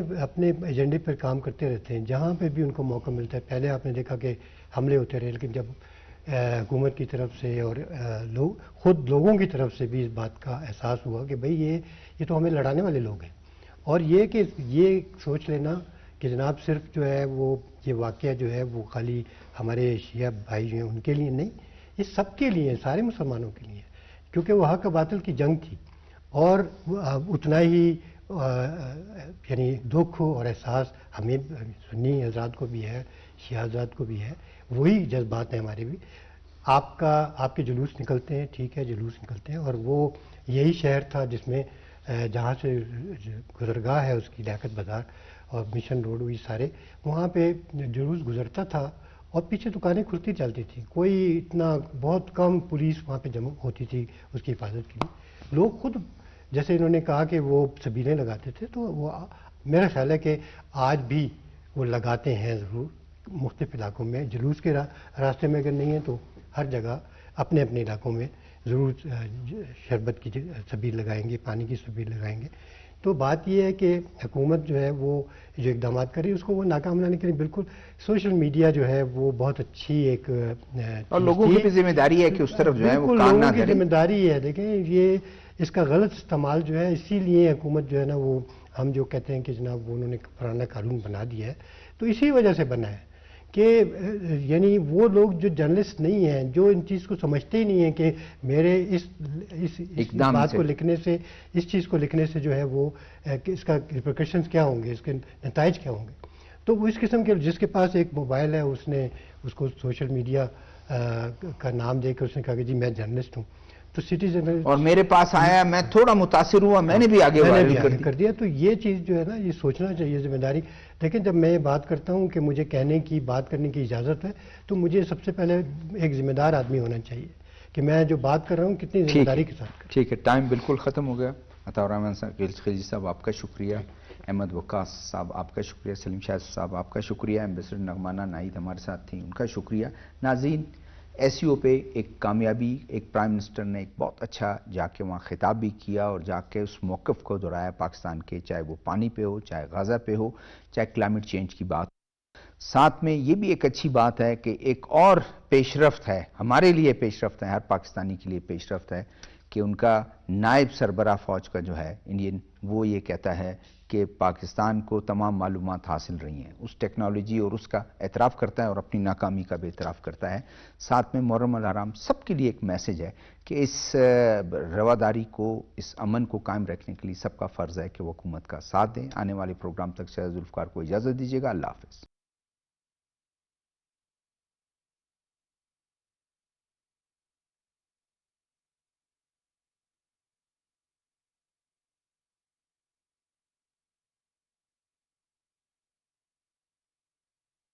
ایجنڈے پر کام کرتے رہتے ہیں جہاں پہ بھی ان کو موقع ملتا ہے. پہلے آپ نے دیکھا کہ حملے ہوتے رہے، لیکن جب حکومت کی طرف سے اور خود لوگوں کی طرف سے بھی اس بات کا احساس ہوا کہ بھئی یہ تو ہمیں لڑانے والے لوگ ہیں، اور یہ کہ یہ سوچ لینا کہ جناب صرف جو ہے وہ یہ واقعہ جو ہے وہ خالی ہمارے شیعہ بھائی جو ہیں ان کے لیے نہیں، یہ سب کے لیے، سارے مسلمانوں کے لیے، کیونکہ وہ حق و باطل کی جنگ تھی، اور اتنا ہی یعنی دکھ اور احساس ہمیں سنی حضرات کو بھی ہے، شیعہ حضرات کو بھی ہے، وہی جذبات ہیں ہمارے بھی. آپ کے جلوس نکلتے ہیں، ٹھیک ہے جلوس نکلتے ہیں، اور وہ یہی شہر تھا جس میں جہاں سے گزرگاہ ہے اس کی لیاقت بازار اور مشن روڈ، وہی سارے وہاں پہ جلوس گزرتا تھا، اور پیچھے دکانیں کھلتی چلتی تھیں، کوئی اتنا بہت کم پولیس وہاں پہ جمع ہوتی تھی اس کی حفاظت کے لیے. لوگ خود جیسے انہوں نے کہا کہ وہ سبیلیں لگاتے تھے، تو وہ میرا خیال ہے کہ آج بھی وہ لگاتے ہیں ضرور مختلف علاقوں میں. جلوس کے راستے میں اگر نہیں ہے تو ہر جگہ اپنے علاقوں میں ضرور شربت کی سبیل لگائیں گے، پانی کی سبیل لگائیں گے. تو بات یہ ہے کہ حکومت جو ہے وہ جو اقدامات کر رہی ہے اس کو وہ ناکام بنانے کے لیے بالکل سوشل میڈیا جو ہے وہ بہت اچھی ایک اور لوگوں کی بھی ذمہ داری ہے کہ اس طرف جو ہے وہ کام نہ لوگوں کی کریں. ذمہ داری ہے. دیکھیں یہ اس کا غلط استعمال جو ہے، اسی لیے حکومت جو ہے نا وہ ہم جو کہتے ہیں کہ جناب وہ انہوں نے پرانا قانون بنا دیا ہے، تو اسی وجہ سے بنا ہے کہ یعنی وہ لوگ جو جرنلسٹ نہیں ہیں، جو ان چیز کو سمجھتے ہی نہیں ہیں کہ میرے اس بات کو لکھنے سے، اس چیز کو لکھنے سے جو ہے وہ اس کا ریپرکشنز کیا ہوں گے، اس کے نتائج کیا ہوں گے. تو وہ اس قسم کے جس کے پاس ایک موبائل ہے اس نے اس کو سوشل میڈیا کا نام دے کے اس نے کہا کہ جی میں جرنلسٹ ہوں، تو سٹیزن اور میرے پاس آیا، میں تھوڑا متاثر ہوا، میں نے بھی آگے وائرل کر دیا. تو یہ چیز جو ہے نا یہ سوچنا چاہیے ذمہ داری. لیکن جب میں یہ بات کرتا ہوں کہ مجھے کہنے کی بات کرنے کی اجازت ہے تو مجھے سب سے پہلے ایک ذمہ دار آدمی ہونا چاہیے کہ میں جو بات کر رہا ہوں کتنی ذمہ داری کے ساتھ کروں. ٹھیک ہے، ٹائم بالکل ختم ہو گیا. عطا الرحمن خلجی صاحب آپ کا شکریہ، احمد وقاص صاحب آپ کا شکریہ، سلیم شاہ صاحب آپ کا شکریہ، ایمبیسڈر نغمانہ ناہید ہمارے ساتھ تھیں، ان کا شکریہ. ناظرین، ایس سی او پہ ایک کامیابی، ایک پرائم منسٹر نے ایک بہت اچھا جا کے وہاں خطاب بھی کیا اور جا کے اس موقف کو دہرایا پاکستان کے، چاہے وہ پانی پہ ہو، چاہے غزہ پہ ہو، چاہے کلائمیٹ چینج کی بات. ساتھ میں یہ بھی ایک اچھی بات ہے کہ ایک اور پیش رفت ہے، ہمارے لیے پیش رفت ہے، ہر پاکستانی کے لیے پیش رفت ہے کہ ان کا نائب سربراہ فوج کا جو ہے انڈین، وہ یہ کہتا ہے کہ پاکستان کو تمام معلومات حاصل رہی ہیں. اس ٹیکنالوجی اور اس کا اعتراف کرتا ہے اور اپنی ناکامی کا بھی اعتراف کرتا ہے. ساتھ میں محرم الحرام سب کے لیے ایک میسج ہے کہ اس رواداری کو، اس امن کو قائم رکھنے کے لیے سب کا فرض ہے کہ وہ حکومت کا ساتھ دیں. آنے والے پروگرام تک شاہد ذوالفقار کو اجازت دیجیے گا. اللہ حافظ.